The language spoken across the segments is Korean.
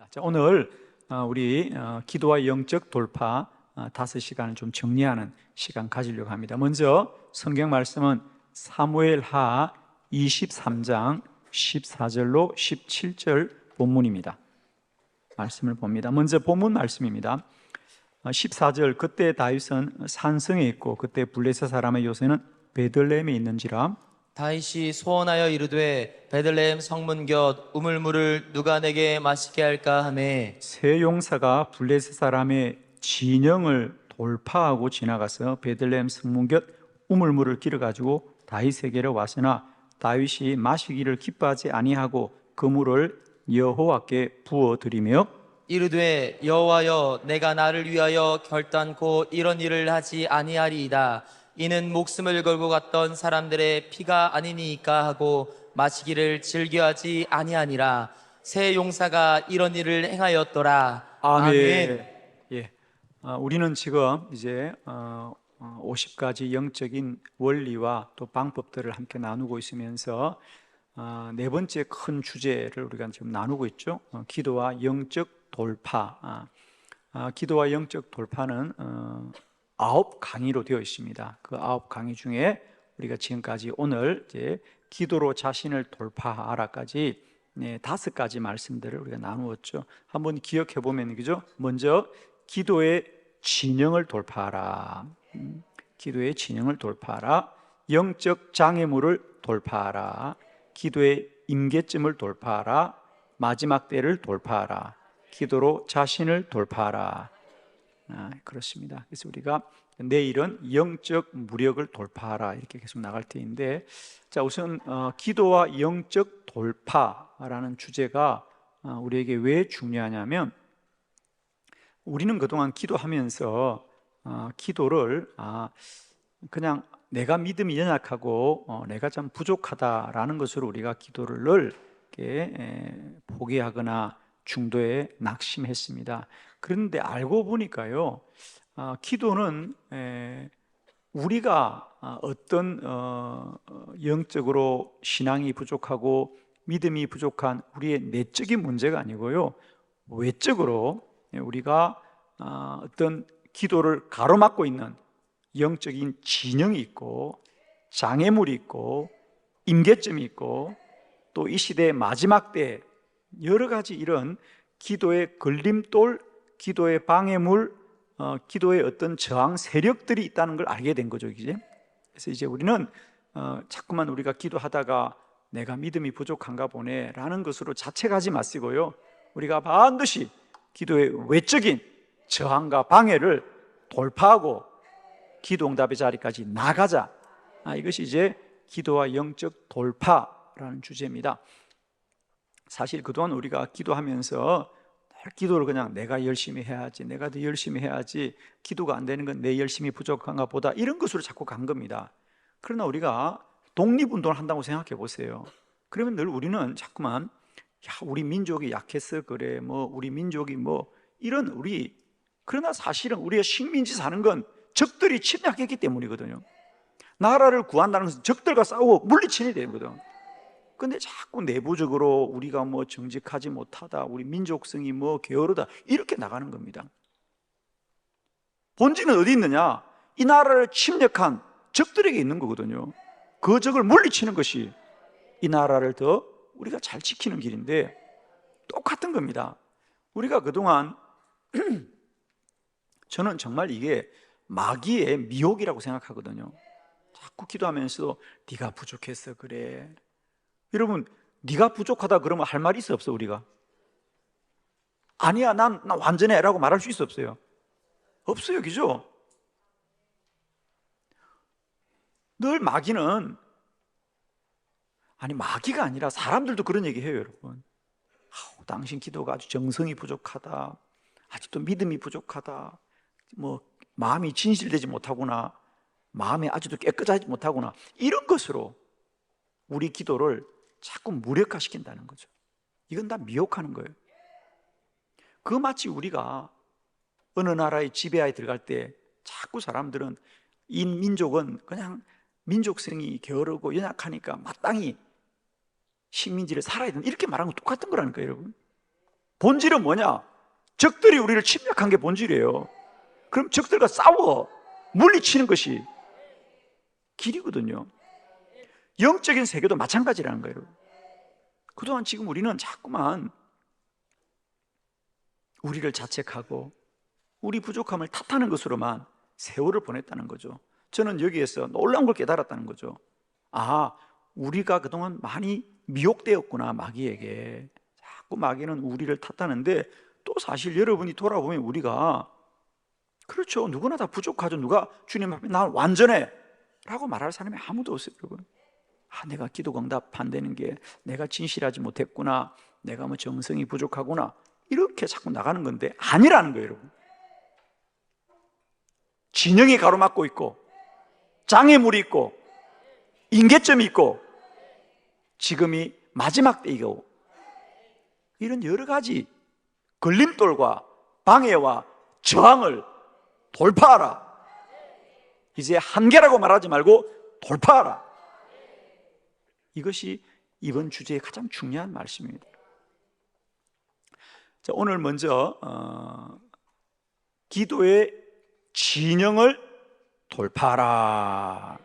자, 오늘 우리 기도와 영적 돌파 5시간을 좀 정리하는 시간 가지려고 합니다. 먼저 성경 말씀은 사무엘하 23장 14절로 17절 본문입니다. 말씀을 봅니다. 먼저 본문 말씀입니다. 14절, 그때 다윗은 산성에 있고 그때 블레셋 사람의 요새는 베들레헴에 있는지라. 다윗이 소원하여 이르되 베들레헴 성문 곁 우물물을 누가 내게 마시게 할까 하매 세 용사가 블레셋 사람의 진영을 돌파하고 지나가서 베들레헴 성문 곁 우물물을 길어가지고 다윗에게로 왔으나 다윗이 마시기를 기뻐하지 아니하고 그 물을 여호와께 부어드리며 이르되 여호와여 내가 나를 위하여 결단코 이런 일을 하지 아니하리이다. 이는 목숨을 걸고 갔던 사람들의 피가 아니니까 하고 마시기를 즐겨하지 아니하니라. 새 용사가 이런 일을 행하였더라. 아멘. 예, 우리는 지금 이제 50가지 영적인 원리와 또 방법들을 함께 나누고 있으면서 네 번째 큰 주제를 우리가 지금 나누고 있죠. 기도와 영적 돌파. 기도와 영적 돌파는 9강의로 되어 있습니다. 그 9강의 중에 우리가 지금까지 오늘 이제 기도로 자신을 돌파하라까지 5가지 말씀들을 우리가 나누었죠. 한번 기억해 보면 그죠? 먼저 기도의 진영을 돌파하라. 기도의 진영을 돌파하라. 영적 장애물을 돌파하라. 기도의 임계점을 돌파하라. 마지막 때를 돌파하라. 기도로 자신을 돌파하라. 그렇습니다. 그래서 우리가 내일은 영적 무력을 돌파하라 이렇게 계속 나갈 때인데, 자, 우선 기도와 영적 돌파라는 주제가 우리에게 왜 중요하냐면, 우리는 그동안 기도하면서 기도를 그냥 내가 믿음이 연약하고 내가 참 부족하다라는 것으로 우리가 기도를 늘 이렇게 포기하거나 중도에 낙심했습니다. 그런데 알고 보니까요, 기도는 우리가 어떤 영적으로 신앙이 부족하고 믿음이 부족한 우리의 내적인 문제가 아니고요, 외적으로 우리가 어떤 기도를 가로막고 있는 영적인 진영이 있고 장애물이 있고 임계점이 있고 또 이 시대의 마지막 때 여러 가지 이런 기도의 걸림돌, 기도의 방해물, 기도의 어떤 저항 세력들이 있다는 걸 알게 된 거죠. 이제. 그래서 이제 우리는 자꾸만 우리가 기도하다가 내가 믿음이 부족한가 보네 라는 것으로 자책하지 마시고요, 우리가 반드시 기도의 외적인 저항과 방해를 돌파하고 기도 응답의 자리까지 나가자. 이것이 이제 기도와 영적 돌파라는 주제입니다. 사실 그동안 우리가 기도하면서 기도를 그냥 내가 열심히 해야지, 내가 더 열심히 해야지, 기도가 안 되는 건 내 열심이 부족한가 보다, 이런 것으로 자꾸 간 겁니다. 그러나 우리가 독립운동을 한다고 생각해 보세요. 그러면 늘 우리는 자꾸만 우리 민족이 약해서 그래, 우리 민족이 이런 그러나 사실은 우리가 식민지 사는 건 적들이 침략했기 때문이거든요. 나라를 구한다는 것은 적들과 싸우고 물리치는 되거든. 근데 자꾸 내부적으로 우리가 정직하지 못하다, 우리 민족성이 게으르다, 이렇게 나가는 겁니다. 본질은 어디 있느냐? 이 나라를 침략한 적들에게 있는 거거든요. 그 적을 물리치는 것이 이 나라를 더 우리가 잘 지키는 길인데, 똑같은 겁니다. 우리가 그동안 저는 정말 이게 마귀의 미혹이라고 생각하거든요. 자꾸 기도하면서 네가 부족해서 그래. 여러분, 네가 부족하다 그러면 할 말이 있어 없어? 우리가 아니야 난 완전해 라고 말할 수 있어 없어요? 없어요. 그죠? 늘 마귀는, 마귀가 아니라 사람들도 그런 얘기 해요. 여러분, 당신 기도가 아주 정성이 부족하다, 아직도 믿음이 부족하다, 마음이 진실되지 못하구나, 마음이 아직도 깨끗하지 못하구나, 이런 것으로 우리 기도를 자꾸 무력화시킨다는 거죠. 이건 다 미혹하는 거예요. 그 마치 우리가 어느 나라의 지배하에 들어갈 때 자꾸 사람들은 이 민족은 그냥 민족성이 게으르고 연약하니까 마땅히 식민지를 살아야 된다, 이렇게 말하는 거 똑같은 거라니까요, 여러분. 본질은 뭐냐? 적들이 우리를 침략한 게 본질이에요. 그럼 적들과 싸워 물리치는 것이 길이거든요. 영적인 세계도 마찬가지라는 거예요. 그동안 지금 우리는 자꾸만 우리를 자책하고 우리 부족함을 탓하는 것으로만 세월을 보냈다는 거죠. 저는 여기에서 놀라운 걸 깨달았다는 거죠. 아, 우리가 그동안 많이 미혹되었구나, 마귀에게. 자꾸 마귀는 우리를 탓하는데 또 사실 여러분이 돌아보면 우리가 그렇죠, 누구나 다 부족하죠. 누가 주님 앞에 나 완전해 라고 말할 사람이 아무도 없어요, 여러분. 아, 내가 기도 응답 안 되는 게 내가 진실하지 못했구나, 내가 뭐 정성이 부족하구나, 이렇게 자꾸 나가는 건데 아니라는 거예요, 여러분. 진영이 가로막고 있고 장애물이 있고 인계점이 있고 지금이 마지막 때이고 이런 여러 가지 걸림돌과 방해와 저항을 돌파하라. 이제 한계라고 말하지 말고 돌파하라. 이것이 이번 주제의 가장 중요한 말씀입니다. 자, 오늘 먼저 기도의 진영을 돌파하라.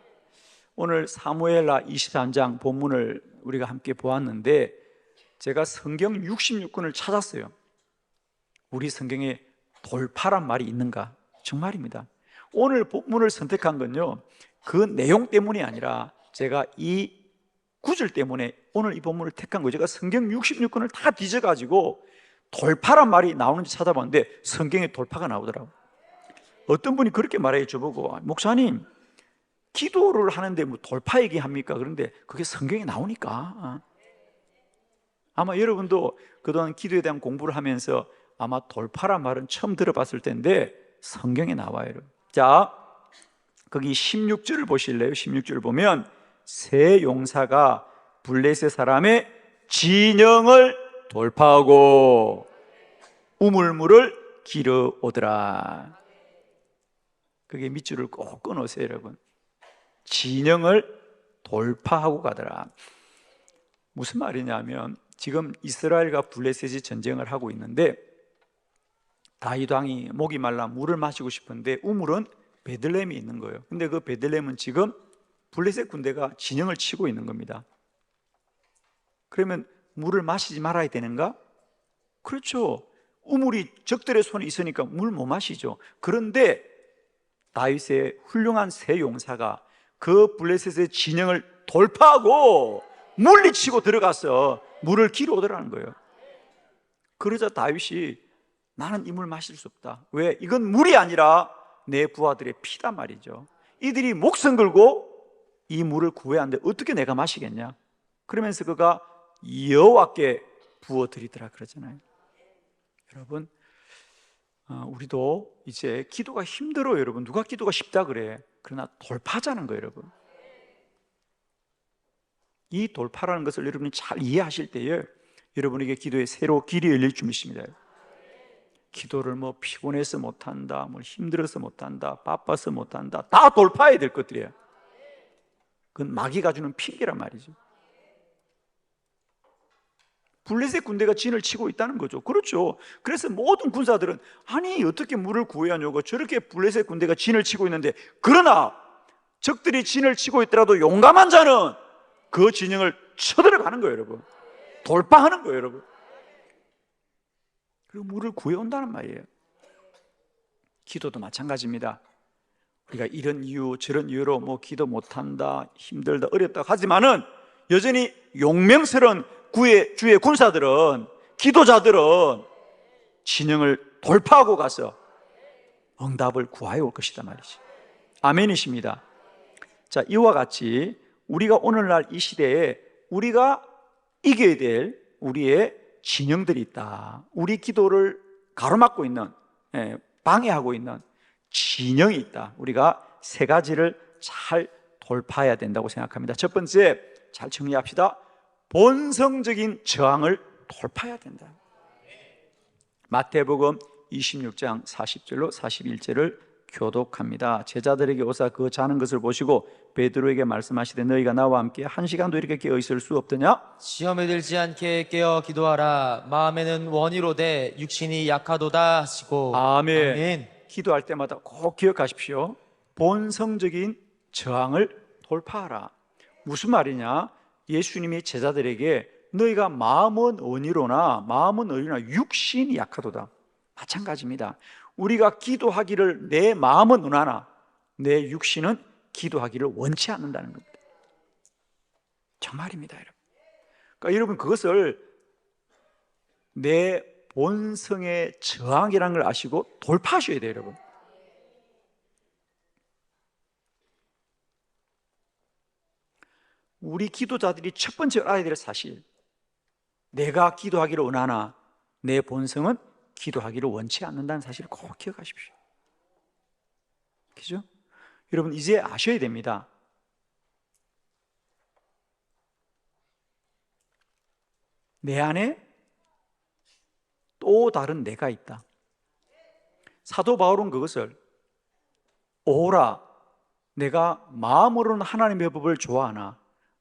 오늘 사무엘하 23장 본문을 우리가 함께 보았는데 제가 성경 66권을 찾았어요. 우리 성경에 돌파란 말이 있는가? 정말입니다. 오늘 본문을 선택한 건요, 그 내용 때문이 아니라 제가 이 구절 때문에 오늘 이 본문을 택한 거예요. 제가 성경 66권을 다 뒤져가지고 돌파란 말이 나오는지 찾아봤는데 성경에 돌파가 나오더라고요. 어떤 분이 그렇게 말해요, 저보고. 목사님, 기도를 하는데 뭐 돌파 얘기합니까? 그런데 그게 성경에 나오니까. 아마 여러분도 그동안 기도에 대한 공부를 하면서 아마 돌파란 말은 처음 들어봤을 텐데 성경에 나와요. 자, 거기 16절을 보실래요? 16절 보면 세 용사가 블레셋 사람의 진영을 돌파하고 우물물을 길어오더라. 그게 밑줄을 꼭 끊으세요, 여러분. 진영을 돌파하고 가더라. 무슨 말이냐면 지금 이스라엘과 블레셋이 전쟁을 하고 있는데 다윗 왕이 목이 말라 물을 마시고 싶은데 우물은 베들레헴에 있는 거예요. 근데 그 베들레헴은 지금 블레셋 군대가 진영을 치고 있는 겁니다. 그러면 물을 마시지 말아야 되는가? 그렇죠. 우물이 적들의 손에 있으니까 물 못 마시죠. 그런데 다윗의 훌륭한 세 용사가 그 블레셋의 진영을 돌파하고 물리치고 들어가서 물을 길어오더라는 거예요. 그러자 다윗이 나는 이 물 마실 수 없다. 왜? 이건 물이 아니라 내 부하들의 피단 말이죠. 이들이 목숨 걸고 이 물을 구해야 하는데 어떻게 내가 마시겠냐? 그러면서 그가 여호와께 부어드리더라 그러잖아요. 여러분, 우리도 이제 기도가 힘들어요, 여러분. 누가 기도가 쉽다 그래? 그러나 돌파하자는 거예요, 여러분. 이 돌파라는 것을 여러분이 잘 이해하실 때에 여러분에게 기도에 새로 길이 열릴 줄 믿습니다. 기도를 뭐 피곤해서 못한다, 뭐 힘들어서 못한다, 바빠서 못한다, 다 돌파해야 될 것들이에요. 그건 마귀가 주는 핑계란 말이죠. 블레셋 군대가 진을 치고 있다는 거죠. 그렇죠. 그래서 모든 군사들은 아니 어떻게 물을 구해하냐고 저렇게 블레셋 군대가 진을 치고 있는데, 그러나 적들이 진을 치고 있더라도 용감한 자는 그 진영을 쳐들어가는 거예요, 여러분. 돌파하는 거예요, 여러분. 그리고 물을 구해온다는 말이에요. 기도도 마찬가지입니다. 우리가 이런 이유 저런 이유로 뭐 기도 못한다, 힘들다, 어렵다 하지만은 여전히 용맹스러운 주의 군사들은, 기도자들은 진영을 돌파하고 가서 응답을 구하여 올 것이다 말이지. 아멘이십니다. 자, 이와 같이 우리가 오늘날 이 시대에 우리가 이겨야 될 우리의 진영들이 있다. 우리 기도를 가로막고 있는, 방해하고 있는 진영이 있다. 우리가 세 가지를 잘 돌파해야 된다고 생각합니다. 첫 번째, 잘 정리합시다. 본성적인 저항을 돌파해야 된다. 마태복음 26장 40절로 41절을 교독합니다. 제자들에게 오사 그 자는 것을 보시고 베드로에게 말씀하시되 너희가 나와 함께 한 시간도 이렇게 깨어 있을 수 없더냐? 시험에 들지 않게 깨어 기도하라. 마음에는 원이로되 육신이 약하도다 하시고. 아멘. 아멘. 기도할 때마다 꼭 기억하십시오. 본성적인 저항을 돌파하라. 무슨 말이냐? 예수님이 제자들에게 너희가 마음은 언이로나 육신이 약하도다. 마찬가지입니다. 우리가 기도하기를 내 마음은 원하나 내 육신은 기도하기를 원치 않는다는 겁니다. 정말입니다, 여러분. 그러니까 여러분 그것을 내 본성의 저항이라는 걸 아시고 돌파하셔야 돼요, 여러분. 우리 기도자들이 첫 번째 알아야 될 사실, 내가 기도하기를 원하나 내 본성은 기도하기를 원치 않는다는 사실을 꼭 기억하십시오. 그죠? 여러분 이제 아셔야 됩니다. 내 안에 또 다른 내가 있다. 사도 바울은 그것을 오라, 내가 마음으로는 하나님의 법을 좋아하나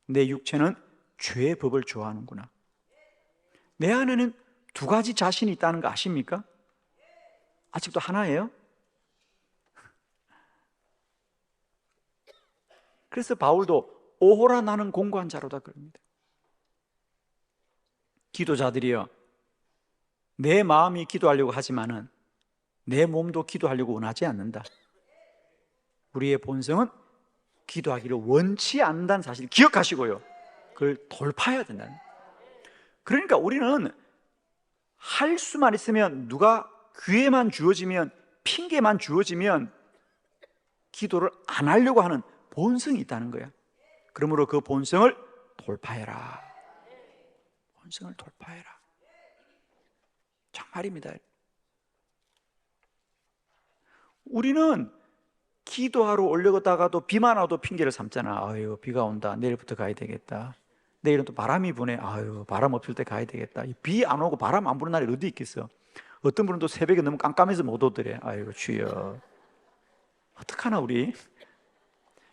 내 육체는 죄의 법을 좋아하는구나. 내 안에는 두 가지 자신이 있다는 거 아십니까? 아직도 하나예요? 그래서 바울도 오호라 나는 공고한 자로다 그럽니다. 기도자들이여, 내 마음이 기도하려고 하지만은 내 몸도 기도하려고 원하지 않는다. 우리의 본성은 기도하기를 원치 않는다는 사실을 기억하시고요, 그걸 돌파해야 된다는 거예요. 그러니까 우리는 할 수만 있으면, 누가 기회만 주어지면, 핑계만 주어지면 기도를 안 하려고 하는 본성이 있다는 거야. 그러므로 그 본성을 돌파해라. 본성을 돌파해라. 정말입니다. 우리는 기도하러 올려다가도 비만 와도 핑계를 삼잖아. 아유, 비가 온다. 내일부터 가야 되겠다. 내일은 또 바람이 부네. 아유, 바람 없을 때 가야 되겠다. 비 안 오고 바람 안 부는 날이 어디 있겠어? 어떤 분은 또 새벽에 너무 깜깜해서 못 오더래. 아이고 주여, 어떡하나 우리.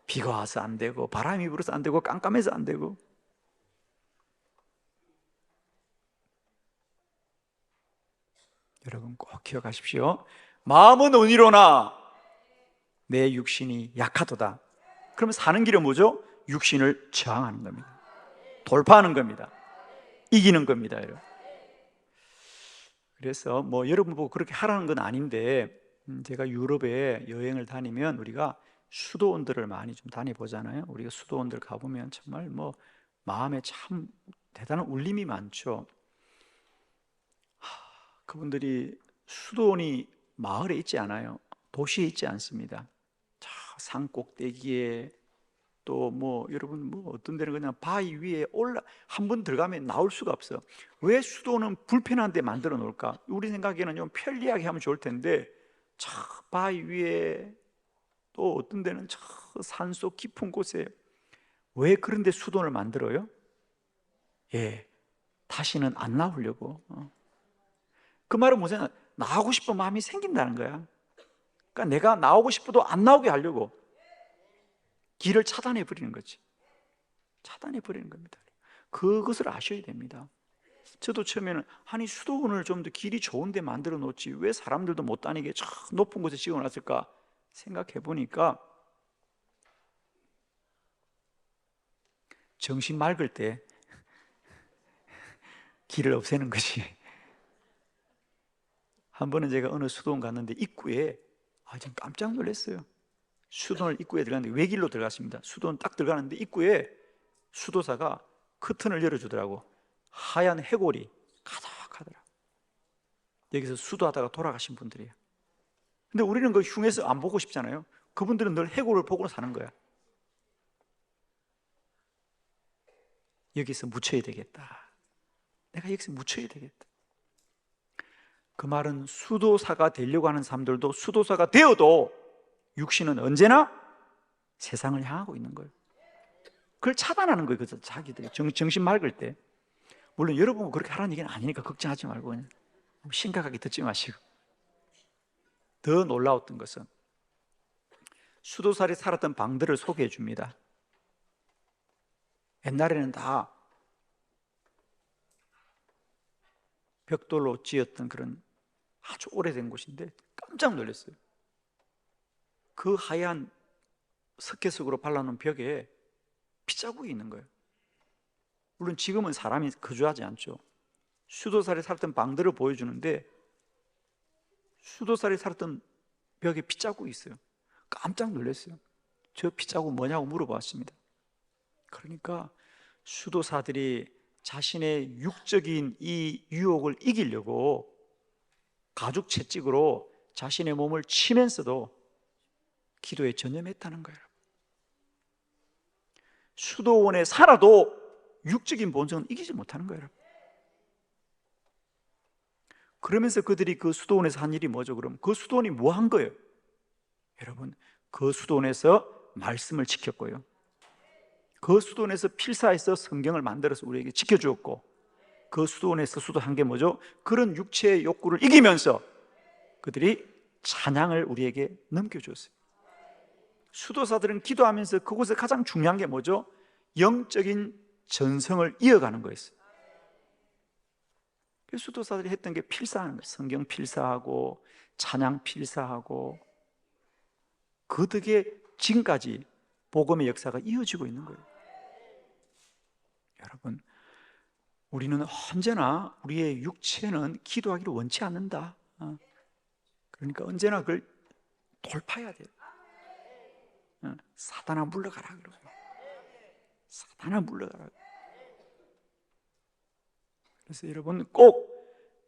비가 와서 안 되고 바람이 불어서 안 되고 깜깜해서 안 되고. 여러분 꼭 기억하십시오. 마음은 언이로나 내 육신이 약하도다. 그러면 사는 길은 뭐죠? 육신을 저항하는 겁니다. 돌파하는 겁니다. 이기는 겁니다, 여러분. 그래서 뭐 여러분 보고 그렇게 하라는 건 아닌데, 제가 유럽에 여행을 다니면 우리가 수도원들을 많이 좀 다녀보잖아요. 우리가 수도원들 가보면 정말 뭐 마음에 참 대단한 울림이 많죠. 그분들이, 수도원이 마을에 있지 않아요. 도시에 있지 않습니다. 저 산 꼭대기에, 또 뭐 여러분 뭐 어떤 데는 그냥 바위 위에 한 번 들어가면 나올 수가 없어. 왜 수도는 불편한 데 만들어 놓을까? 우리 생각에는 좀 편리하게 하면 좋을 텐데, 저 바위 위에, 또 어떤 데는 저 산속 깊은 곳에 왜 그런 데 수도원을 만들어요? 예, 다시는 안 나오려고. 그 말은 뭐냐면 나오고 싶은 마음이 생긴다는 거야. 그러니까 내가 나오고 싶어도 안 나오게 하려고 길을 차단해 버리는 거지. 차단해 버리는 겁니다. 그것을 아셔야 됩니다. 저도 처음에는 아니 수도원을 좀 더 길이 좋은 데 만들어 놓지 왜 사람들도 못 다니게 저 높은 곳에 지어 놨을까 생각해 보니까, 정신 맑을 때 길을 없애는 것이. 한 번은 제가 어느 수도원 갔는데 입구에, 좀 깜짝 놀랐어요. 수도원 입구에 들어갔는데 외길로 들어갔습니다. 수도원 딱 들어가는데 입구에 수도사가 커튼을 열어주더라고. 하얀 해골이 가득하더라. 여기서 수도하다가 돌아가신 분들이에요. 근데 우리는 그 흉해서 안 보고 싶잖아요. 그분들은 늘 해골을 보고 사는 거야. 여기서 묻혀야 되겠다. 내가 여기서 묻혀야 되겠다. 그 말은 수도사가 되려고 하는 사람들도 수도사가 되어도 육신은 언제나 세상을 향하고 있는 거예요. 그걸 차단하는 거예요. 그래서 자기들이 정신 맑을 때. 물론 여러분 그렇게 하라는 얘기는 아니니까 걱정하지 말고 그냥 심각하게 듣지 마시고. 더 놀라웠던 것은 수도살이 살았던 방들을 소개해 줍니다. 옛날에는 다 벽돌로 지었던 그런 아주 오래된 곳인데 깜짝 놀랐어요. 그 하얀 석회석으로 발라놓은 벽에 피자국이 있는 거예요. 물론 지금은 사람이 거주하지 않죠. 수도살이 살았던 방들을 보여주는데 수도살이 살았던 벽에 피자국이 있어요. 깜짝 놀랐어요. 저 피자국 뭐냐고 물어봤습니다. 그러니까 수도사들이 자신의 육적인 이 유혹을 이기려고 가죽 채찍으로 자신의 몸을 치면서도 기도에 전념했다는 거예요. 수도원에 살아도 육적인 본성은 이기지 못하는 거예요. 그러면서 그들이 그 수도원에서 한 일이 뭐죠? 그럼 그 수도원이 뭐 한 거예요? 여러분, 그 수도원에서 말씀을 지켰고요, 그 수도원에서 필사해서 성경을 만들어서 우리에게 지켜주었고, 그 수도원에서 수도한 게 뭐죠? 그런 육체의 욕구를 이기면서 그들이 찬양을 우리에게 넘겨줬어요. 수도사들은 기도하면서 그곳에 가장 중요한 게 뭐죠? 영적인 전성을 이어가는 거였어요. 수도사들이 했던 게 필사하는 거예요. 성경 필사하고 찬양 필사하고, 그 덕에 지금까지 복음의 역사가 이어지고 있는 거예요. 여러분, 우리는 언제나 우리의 육체는 기도하기를 원치 않는다. 그러니까 언제나 그걸 돌파해야 돼요. 사단아 물러가라 그러고, 사단아 물러가라. 그래서 여러분 꼭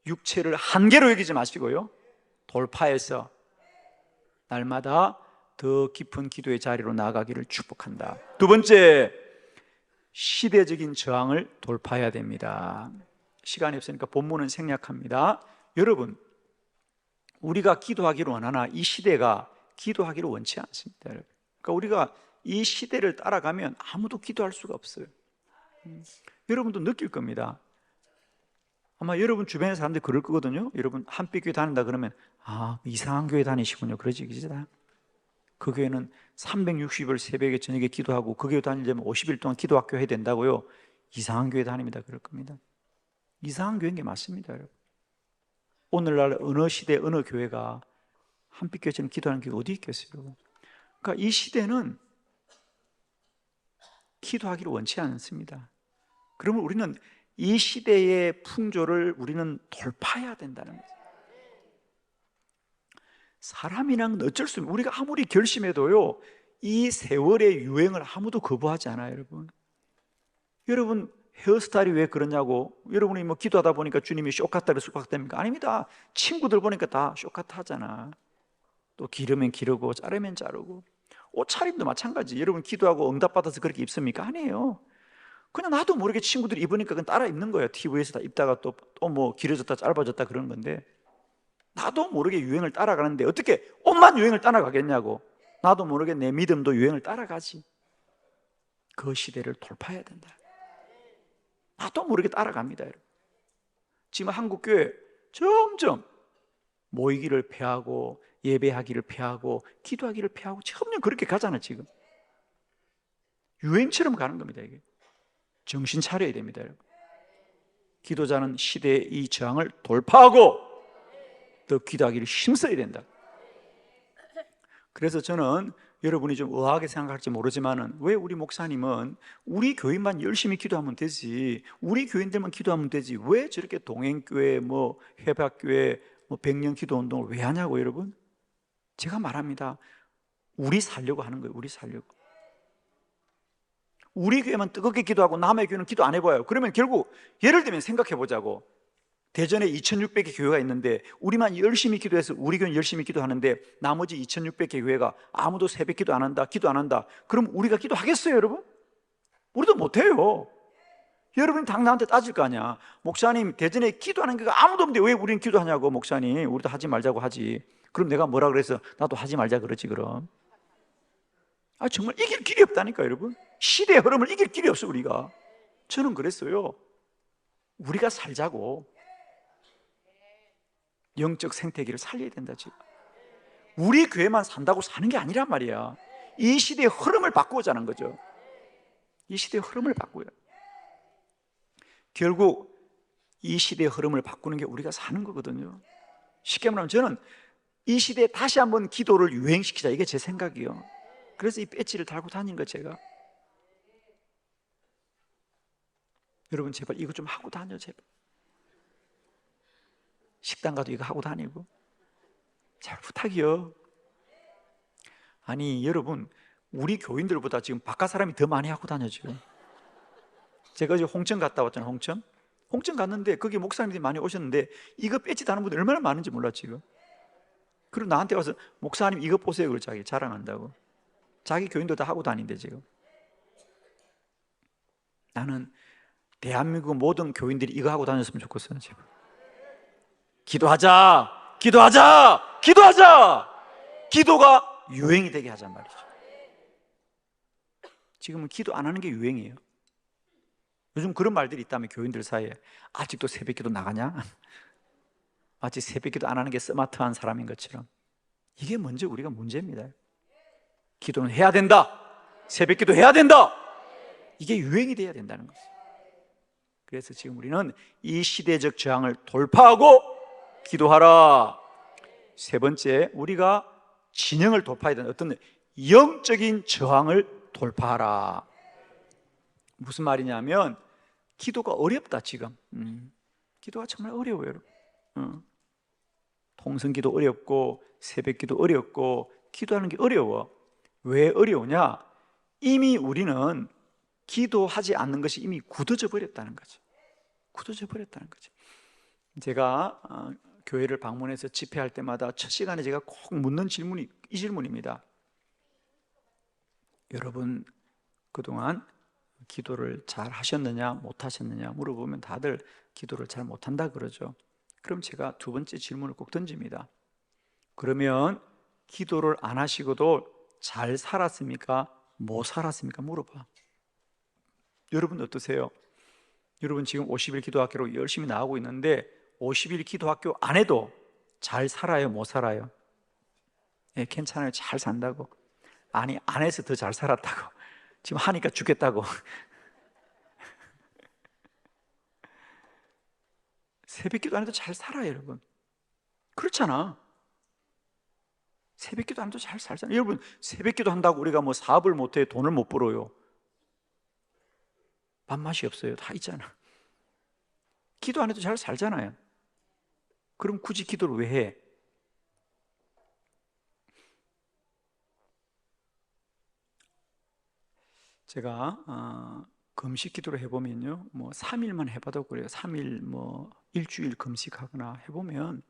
육체를 한계로 여기지 마시고요, 돌파해서 날마다 더 깊은 기도의 자리로 나아가기를 축복한다. 두 번째, 시대적인 저항을 돌파해야 됩니다. 시간이 없으니까 본문은 생략합니다. 여러분, 우리가 기도하기를 원하나 이 시대가 기도하기를 원치 않습니다. 그러니까 우리가 이 시대를 따라가면 아무도 기도할 수가 없어요. 여러분도 느낄 겁니다. 아마 여러분 주변의 사람들이 그럴 거거든요. 여러분 한빛교회 다닌다 그러면 이상한 교회 다니시군요, 그러지 그죠? 그 교회는 360일 새벽에 저녁에 기도하고 그 교회 다니려면 50일 동안 기도 학교 해야 된다고요. 이상한 교회 다닙니다, 그럴 겁니다. 이상한 교회인 게 맞습니다, 여러분. 오늘날 어느 시대 어느 교회가 한빛교회처럼 기도하는 교회가 어디 있겠어요? 그러니까 이 시대는 기도하기를 원치 않습니다. 그러면 우리는 이 시대의 풍조를 우리는 돌파해야 된다는 거죠. 사람이랑 어쩔 수 없어요. 우리가 아무리 결심해도요, 이 세월의 유행을 아무도 거부하지 않아요, 여러분. 여러분 헤어스타일이 왜 그러냐고, 여러분이 뭐 기도하다 보니까 주님이 쇼카타를 쑥박됩니까? 아닙니다. 친구들 보니까 다 쇼카타 하잖아. 또 기르면 기르고 자르면 자르고, 옷차림도 마찬가지. 여러분 기도하고 응답받아서 그렇게 입습니까? 아니에요. 그냥 나도 모르게 친구들이 입으니까 그냥 따라 입는 거예요. TV에서 다 입다가 또 뭐 길어졌다 짧아졌다 그런 건데, 나도 모르게 유행을 따라가는데 어떻게 옷만 유행을 따라가겠냐고. 나도 모르게 내 믿음도 유행을 따라가지. 그 시대를 돌파해야 된다. 나도 모르게 따라갑니다, 여러분. 지금 한국교회 점점 모이기를 패하고 예배하기를 패하고 기도하기를 패하고 점점 그렇게 가잖아요. 지금 유행처럼 가는 겁니다. 이게 정신 차려야 됩니다, 여러분. 기도자는 시대의 이 저항을 돌파하고 더 기도하기를 힘써야 된다. 그래서 저는 여러분이 좀 의아하게 생각할지 모르지만은, 왜 우리 목사님은 우리 교인만 열심히 기도하면 되지, 우리 교인들만 기도하면 되지, 왜 저렇게 동행교회 뭐 회박교회 뭐 백년 기도 운동을 왜 하냐고. 여러분, 제가 말합니다. 우리 살려고 하는 거예요. 우리 살려고. 우리 교회만 뜨겁게 기도하고 남의 교회는 기도 안 해봐요. 그러면 결국 예를 들면 생각해 보자고. 대전에 2600개 교회가 있는데 우리만 열심히 기도해서 우리 교회는 열심히 기도하는데 나머지 2600개 교회가 아무도 새벽 기도 안 한다, 기도 안 한다. 그럼 우리가 기도하겠어요, 여러분? 우리도 못해요. 여러분이 당 나한테 따질 거 아니야. 목사님, 대전에 기도하는 교회가 아무도 없는데 왜 우리는 기도하냐고. 목사님, 우리도 하지 말자고 하지. 그럼 내가 뭐라 그래서 나도 하지 말자 그러지 그럼. 정말 이길 길이 없다니까, 여러분. 시대의 흐름을 이길 길이 없어 우리가. 저는 그랬어요. 우리가 살자고 영적 생태계를 살려야 된다 지금. 우리 교회만 산다고 사는 게 아니란 말이야. 이 시대의 흐름을 바꾸자는 거죠. 이 시대의 흐름을 바꾸요. 결국 이 시대의 흐름을 바꾸는 게 우리가 사는 거거든요. 쉽게 말하면 저는 이 시대에 다시 한번 기도를 유행시키자, 이게 제 생각이에요. 그래서 이 배지를 달고 다닌 거예요, 제가. 여러분 제발 이거 좀 하고 다녀, 제발. 식당 가도 이거 하고 다니고. 제발 부탁이요. 아니 여러분, 우리 교인들보다 지금 바깥 사람이 더 많이 하고 다녀 지금. 제가 지금 홍천 갔다 왔잖아요. 홍천 갔는데 거기 목사님들이 많이 오셨는데 이거 배지 다는 분들 얼마나 많은지 몰라 지금. 그리고 나한테 와서 목사님 이거 보세요, 그걸 자기 자랑한다고. 자기 교인도 다 하고 다닌대 지금. 나는 대한민국 모든 교인들이 이거 하고 다녔으면 좋겠어요 지금. 기도하자, 기도하자, 기도하자. 기도가 유행이 되게 하잔 말이죠. 지금은 기도 안 하는 게 유행이에요. 요즘 그런 말들이 있다면 교인들 사이에, 아직도 새벽기도 나가냐? 마치 새벽기도 안 하는 게 스마트한 사람인 것처럼. 이게 먼저 우리가 문제입니다. 기도는 해야 된다, 새벽기도 해야 된다, 이게 유행이 돼야 된다는 거죠. 그래서 지금 우리는 이 시대적 저항을 돌파하고 기도하라. 세 번째, 우리가 진영을 돌파해야 되는 어떤 영적인 저항을 돌파하라. 무슨 말이냐면 기도가 어렵다 지금. 기도가 정말 어려워요, 여러분. 통성기도 어렵고 새벽기도 어렵고 기도하는 게 어려워. 왜 어려우냐? 이미 우리는 기도하지 않는 것이 이미 굳어져 버렸다는 거죠. 굳어져 버렸다는 거죠. 제가 교회를 방문해서 집회할 때마다 첫 시간에 제가 꼭 묻는 질문이 이 질문입니다. 여러분 그동안 기도를 잘 하셨느냐 못 하셨느냐 물어보면 다들 기도를 잘 못한다 그러죠. 그럼 제가 두 번째 질문을 꼭 던집니다. 그러면 기도를 안 하시고도 잘 살았습니까? 못 살았습니까? 물어봐. 여러분 어떠세요? 여러분 지금 50일 기도학교로 열심히 나가고 있는데 50일 기도학교 안 해도 잘 살아요? 못 살아요? 예, 괜찮아요. 잘 산다고. 아니, 안 해서 더 잘 살았다고. 지금 하니까 죽겠다고. 새벽기도 안 해도 잘 살아요, 여러분. 그렇잖아. 새벽기도 안 해도 잘 살잖아. 여러분 새벽기도 한다고 우리가 뭐 사업을 못해, 돈을 못 벌어요? 밥맛이 없어요. 다 있잖아. 기도 안 해도 잘 살잖아요. 그럼 굳이 기도를 왜 해? 제가 금식 기도를 해보면요, 뭐 3일만 해봐도 그래요. 3일 뭐 일주일 금식하거나 해보면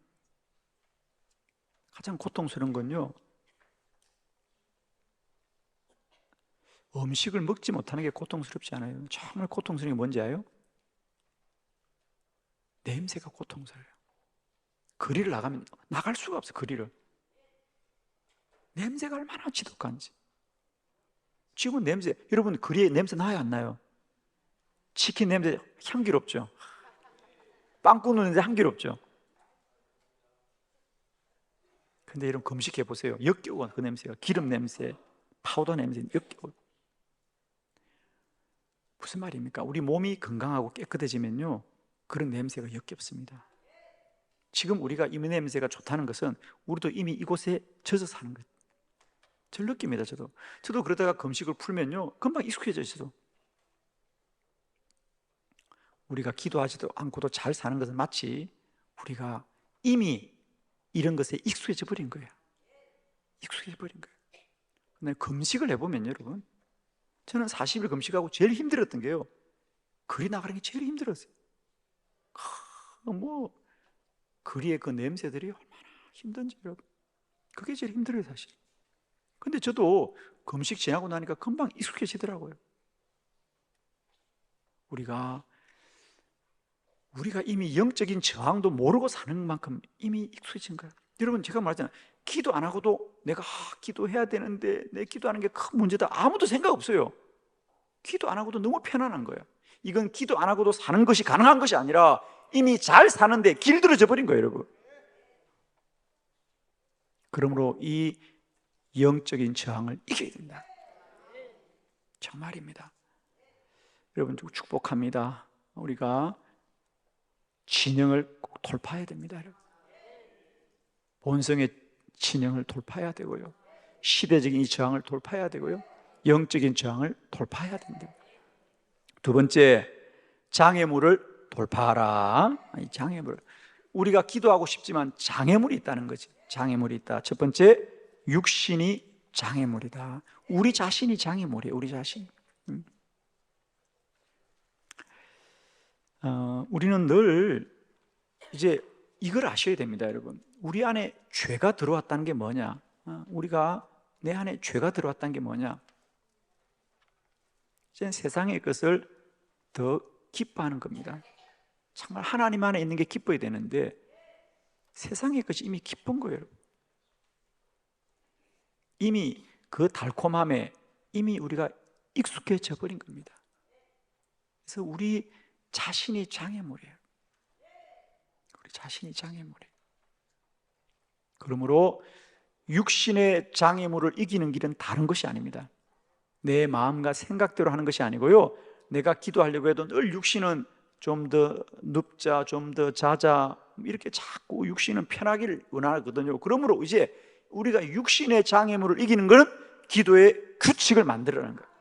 가장 고통스러운 건요, 음식을 먹지 못하는 게 고통스럽지 않아요. 정말 고통스러운 게 뭔지 아요? 냄새가 고통스러워요. 거리를 나가면 나갈 수가 없어요. 거리를. 냄새가 얼마나 지독한지. 지금은 냄새, 여러분 거리에 냄새 나요 안 나요? 치킨 냄새 향기롭죠. 빵 굽는 냄새 향기롭죠. 근데 여러분 금식해 보세요. 역겨워. 그 냄새가 기름 냄새, 파우더 냄새 역겨워. 무슨 말입니까? 우리 몸이 건강하고 깨끗해지면요, 그런 냄새가 역겹습니다. 지금 우리가 이 냄새가 좋다는 것은 우리도 이미 이곳에 젖어 사는 거예요. 절 느낍니다. 저도 그러다가 금식을 풀면요 금방 익숙해져 있어요. 우리가 기도하지도 않고도 잘 사는 것은 마치 우리가 이미 이런 것에 익숙해져 버린 거예요. 익숙해져 버린 거예요. 근데 금식을 해보면 여러분, 저는 40일 금식하고 제일 힘들었던 게요, 거리 나가는 게 제일 힘들었어요. 뭐 거리의 그 냄새들이 얼마나 힘든지 여러분, 그게 제일 힘들어요 사실. 근데 저도 금식 지나고 나니까 금방 익숙해지더라고요. 우리가 이미 영적인 저항도 모르고 사는 만큼 이미 익숙해진 거예요. 여러분 제가 말했잖아요. 기도 안 하고도 내가 기도해야 되는데 내 기도하는 게 큰 문제다, 아무도 생각 없어요. 기도 안 하고도 너무 편안한 거예요. 이건 기도 안 하고도 사는 것이 가능한 것이 아니라 이미 잘 사는데 길들어져 버린 거예요, 여러분. 그러므로 이 영적인 저항을 이겨야 된다. 정말입니다. 여러분 축복합니다. 우리가 진영을 꼭 돌파해야 됩니다. 여러분. 본성의 진영을 돌파해야 되고요. 시대적인 이 저항을 돌파해야 되고요. 영적인 저항을 돌파해야 됩니다. 두 번째, 장애물을 돌파하라. 이 장애물. 우리가 기도하고 싶지만 장애물이 있다는 거지. 장애물이 있다. 첫 번째, 육신이 장애물이다. 우리 자신이 장애물이에요. 우리 자신. 우리는 늘 이제 이걸 아셔야 됩니다, 여러분. 우리 안에 죄가 들어왔다는 게 뭐냐? 우리가 내 안에 죄가 들어왔다는 게 뭐냐? 이제 세상의 것을 더 기뻐하는 겁니다. 정말 하나님 안에 있는 게 기뻐야 되는데 세상의 것이 이미 기쁜 거예요, 여러분. 이미 그 달콤함에 이미 우리가 익숙해져 버린 겁니다. 그래서 우리 자신이 장애물이에요. 우리 자신이 장애물이에요. 그러므로 육신의 장애물을 이기는 길은 다른 것이 아닙니다. 내 마음과 생각대로 하는 것이 아니고요. 내가 기도하려고 해도 늘 육신은 좀 더 눕자, 좀 더 자자, 이렇게 자꾸 육신은 편하기를 원하거든요. 그러므로 이제 우리가 육신의 장애물을 이기는 것은 기도의 규칙을 만들어라는 거예요.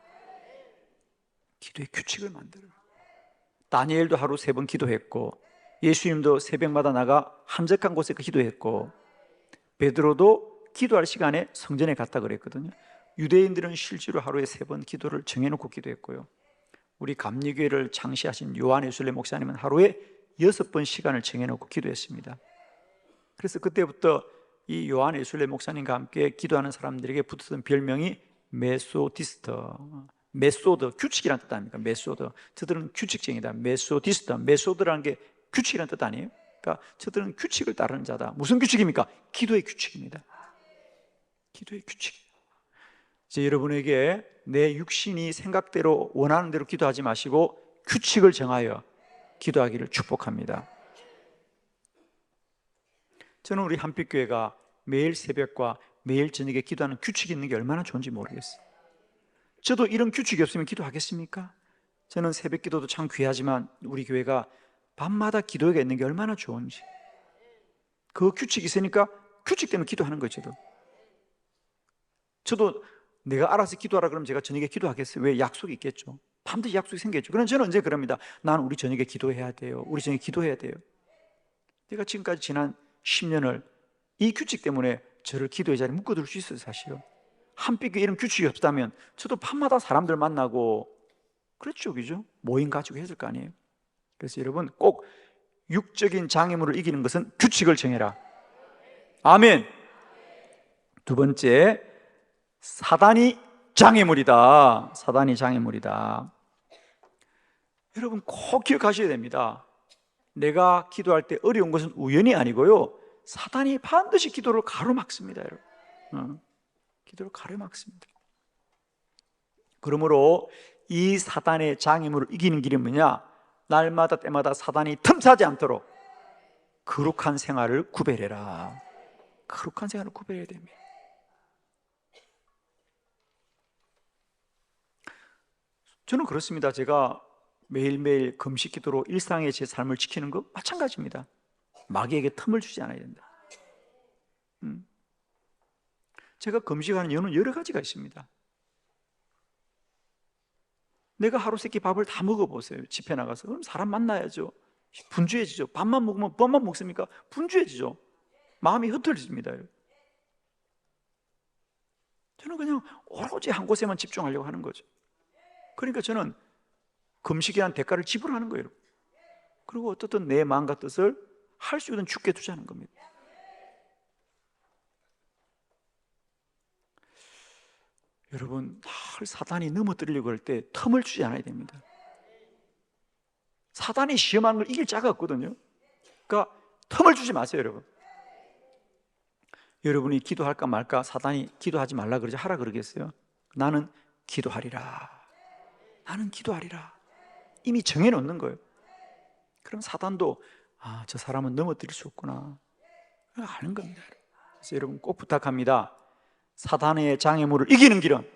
기도의 규칙을 만들어요. 다니엘도 하루 3번 기도했고, 예수님도 새벽마다 나가 한적한 곳에 기도했고, 베드로도 기도할 시간에 성전에 갔다 그랬거든요. 유대인들은 실제로 하루에 3번 기도를 정해놓고 기도했고요. 우리 감리교회를 창시하신 요한 예술래 목사님은 하루에 6번 시간을 정해놓고 기도했습니다. 그래서 그때부터 이 요한 예술래 목사님과 함께 기도하는 사람들에게 붙었던 별명이 메소디스터, 메소드, 규칙이라는 뜻 아닙니까? 메소드. 저들은 규칙쟁이다. 메소디스트, 메소드라는 게 규칙이라는 뜻 아니에요? 그러니까 저들은 규칙을 따르는 자다. 무슨 규칙입니까? 기도의 규칙입니다. 기도의 규칙. 이제 여러분에게 내 육신이 생각대로 원하는 대로 기도하지 마시고 규칙을 정하여 기도하기를 축복합니다. 저는 우리 한빛교회가 매일 새벽과 매일 저녁에 기도하는 규칙이 있는 게 얼마나 좋은지 모르겠어요. 저도 이런 규칙이 없으면 기도하겠습니까? 저는 새벽 기도도 참 귀하지만 우리 교회가 밤마다 기도회가 있는 게 얼마나 좋은지, 그 규칙이 있으니까 규칙 때문에 기도하는 거죠. 저도 내가 알아서 기도하라 그러면 제가 저녁에 기도하겠어요? 왜? 약속이 있겠죠. 반드시 약속이 생겼죠. 그럼 저는 언제 그럽니다. 나는 우리 저녁에 기도해야 돼요. 우리 저녁에 기도해야 돼요. 내가 지금까지 지난 10년을 이 규칙 때문에 저를 기도의 자리에 묶어둘 수 있어요. 사실요. 한빛교회 이런 규칙이 없다면 저도 밤마다 사람들 만나고 그렇죠, 그죠? 모임 가지고 해야 될 거 아니에요. 그래서 여러분 꼭 육적인 장애물을 이기는 것은 규칙을 정해라. 아멘. 두 번째, 사단이 장애물이다. 사단이 장애물이다. 여러분 꼭 기억하셔야 됩니다. 내가 기도할 때 어려운 것은 우연이 아니고요, 사단이 반드시 기도를 가로막습니다. 여러분. 기도를 가로막습니다. 그러므로 이 사단의 장애물을 이기는 길이 뭐냐? 날마다 때마다 사단이 틈타지 않도록 거룩한 생활을 구별해라. 거룩한 생활을 구별해야 됩니다. 저는 그렇습니다. 제가 매일매일 금식 기도로 일상의 제 삶을 지키는 거 마찬가지입니다. 마귀에게 틈을 주지 않아야 된다. 제가 금식하는 이유는 여러 가지가 있습니다. 내가 하루 세끼 밥을 다 먹어보세요. 집회 나가서. 그럼 사람 만나야죠. 분주해지죠. 밥만 먹으면 밥만 먹습니까? 분주해지죠. 마음이 흐트러집니다. 저는 그냥 오로지 한 곳에만 집중하려고 하는 거죠. 그러니까 저는 금식이라는 대가를 지불하는 거예요. 그리고 어떻든 내 마음과 뜻을 할 수 있는 주께 두자는 겁니다. 여러분, 사단이 넘어뜨리려고 할 때 틈을 주지 않아야 됩니다. 사단이 시험하는 걸 이길 자가 없거든요. 그러니까 틈을 주지 마세요, 여러분. 여러분이 기도할까 말까 사단이 기도하지 말라 그러지 하라 그러겠어요? 나는 기도하리라. 나는 기도하리라. 이미 정해놓는 거예요. 그럼 사단도 저 사람은 넘어뜨릴 수 없구나 아는 겁니다. 그래서 여러분 꼭 부탁합니다. 사단의 장애물을 이기는 길은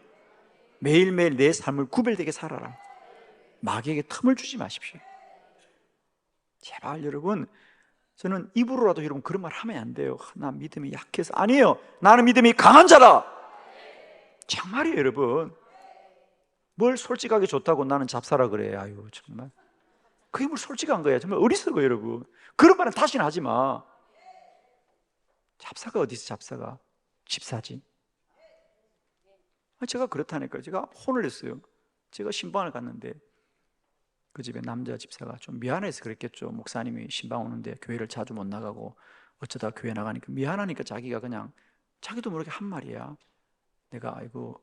매일매일 내 삶을 구별되게 살아라. 마귀에게 틈을 주지 마십시오. 제발 여러분, 저는 입으로라도 여러분 그런 말 하면 안 돼요. 나 믿음이 약해서. 아니에요. 나는 믿음이 강한 자다. 정말이에요 여러분. 뭘 솔직하게 좋다고 나는 잡사라 그래. 아유 정말 그게 뭘 솔직한 거야. 정말 어리석어요 여러분. 그런 말은 다시는 하지 마. 잡사가 어디 있어 잡사가. 집사지. 제가 그렇다니까요. 제가 혼을 냈어요. 제가 신방을 갔는데 그 집에 남자 집사가 좀 미안해서 그랬겠죠. 목사님이 신방 오는데 교회를 자주 못 나가고 어쩌다 교회 나가니까 미안하니까 자기가 그냥 자기도 모르게 한 말이야. 내가 아이고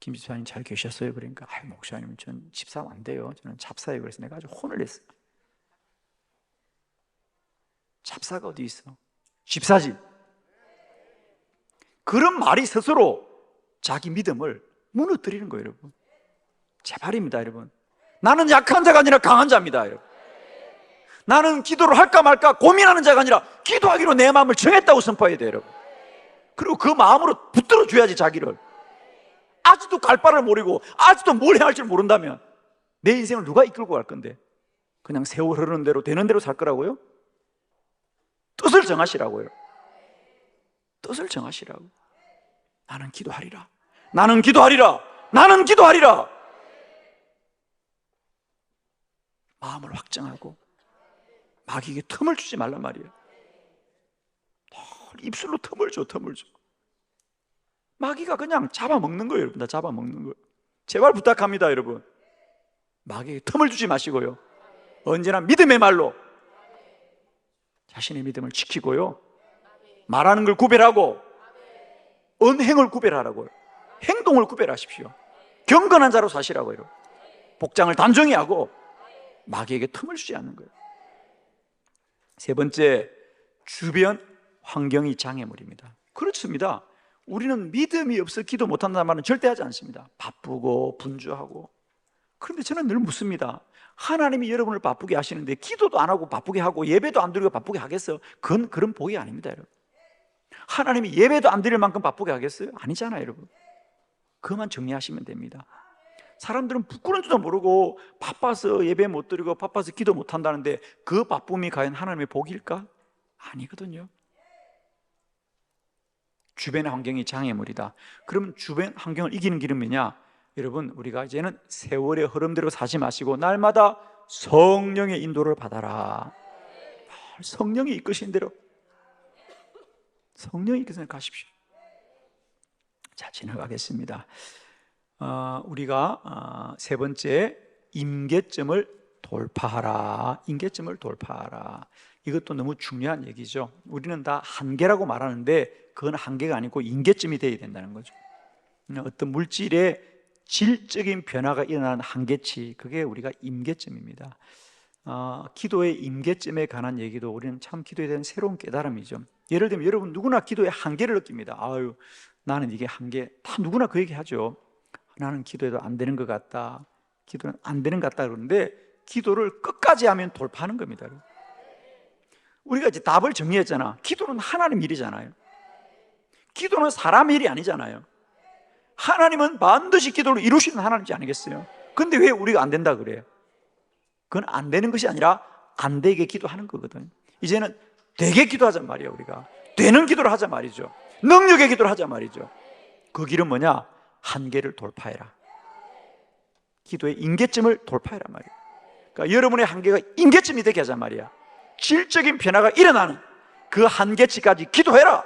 김 집사님 잘 계셨어요? 그러니까 아이 목사님 전 집사 안 돼요. 저는 잡사예요. 그래서 내가 아주 혼을 냈어요. 잡사가 어디 있어? 집사지. 그런 말이 스스로 자기 믿음을 무너뜨리는 거예요 여러분. 제발입니다 여러분. 나는 약한 자가 아니라 강한 자입니다 여러분. 나는 기도를 할까 말까 고민하는 자가 아니라 기도하기로 내 마음을 정했다고 선포해야 돼요 여러분. 그리고 그 마음으로 붙들어 줘야지 자기를. 아직도 갈 바를 모르고 아직도 뭘 해야 할지 모른다면 내 인생을 누가 이끌고 갈 건데 그냥 세월 흐르는 대로 되는 대로 살 거라고요? 뜻을 정하시라고요. 뜻을 정하시라고. 나는 기도하리라. 나는 기도하리라. 나는 기도하리라. 마음을 확정하고 마귀에게 틈을 주지 말란 말이에요. 입술로 틈을 줘. 마귀가 그냥 잡아먹는 거예요 여러분. 다 잡아먹는 거예요. 제발 부탁합니다 여러분. 마귀에게 틈을 주지 마시고요. 언제나 믿음의 말로 자신의 믿음을 지키고요. 말하는 걸 구별하고 언행을 구별하라고요. 행동을 구별하십시오. 경건한 자로 사시라고요. 복장을 단정히 하고 마귀에게 틈을 주지 않는 거예요. 세 번째, 주변 환경이 장애물입니다. 그렇습니다. 우리는 믿음이 없어 기도 못한다는 말은 절대 하지 않습니다. 바쁘고 분주하고. 그런데 저는 늘 묻습니다. 하나님이 여러분을 바쁘게 하시는데 기도도 안 하고 바쁘게 하고 예배도 안 드리고 바쁘게 하겠어요? 그건 그런 복이 아닙니다 여러분. 하나님이 예배도 안 드릴 만큼 바쁘게 하겠어요? 아니잖아요 여러분. 그것만 정리하시면 됩니다. 사람들은 부끄러운 줄도 모르고 바빠서 예배 못 드리고 바빠서 기도 못 한다는데 그 바쁨이 과연 하나님의 복일까? 아니거든요. 주변의 환경이 장애물이다. 그러면 주변 환경을 이기는 길은 뭐냐? 여러분 우리가 이제는 세월의 흐름대로 사지 마시고 날마다 성령의 인도를 받아라. 성령이 이끄신 대로 성령이 이끄신 대로 가십시오. 자, 지나가겠습니다. 우리가 세 번째, 임계점을 돌파하라. 임계점을 돌파하라. 이것도 너무 중요한 얘기죠. 우리는 다 한계라고 말하는데 그건 한계가 아니고 임계점이 되어야 된다는 거죠. 어떤 물질의 질적인 변화가 일어나는 한계치, 그게 우리가 임계점입니다. 기도의 임계점에 관한 얘기도 우리는 참 기도에 대한 새로운 깨달음이죠. 예를 들면 여러분 누구나 기도의 한계를 느낍니다. 아유, 나는 이게 한계, 다 누구나 그 얘기 하죠. 나는 기도해도 안 되는 것 같다. 기도는 안 되는 것 같다 그러는데 기도를 끝까지 하면 돌파하는 겁니다. 우리가 이제 답을 정리했잖아. 기도는 하나님 일이잖아요. 기도는 사람 일이 아니잖아요. 하나님은 반드시 기도를 이루시는 하나님이지 아니겠어요? 근데 왜 우리가 안 된다 그래요? 그건 안 되는 것이 아니라 안 되게 기도하는 거거든요. 이제는 되게 기도하자 말이에요. 우리가 되는 기도를 하자 말이죠. 능력의 기도를 하자 말이죠. 그 길은 뭐냐? 한계를 돌파해라. 기도의 임계점을 돌파해라 말이에요. 그러니까 여러분의 한계가 임계점이 되게 하자 말이야. 질적인 변화가 일어나는 그 한계치까지 기도해라.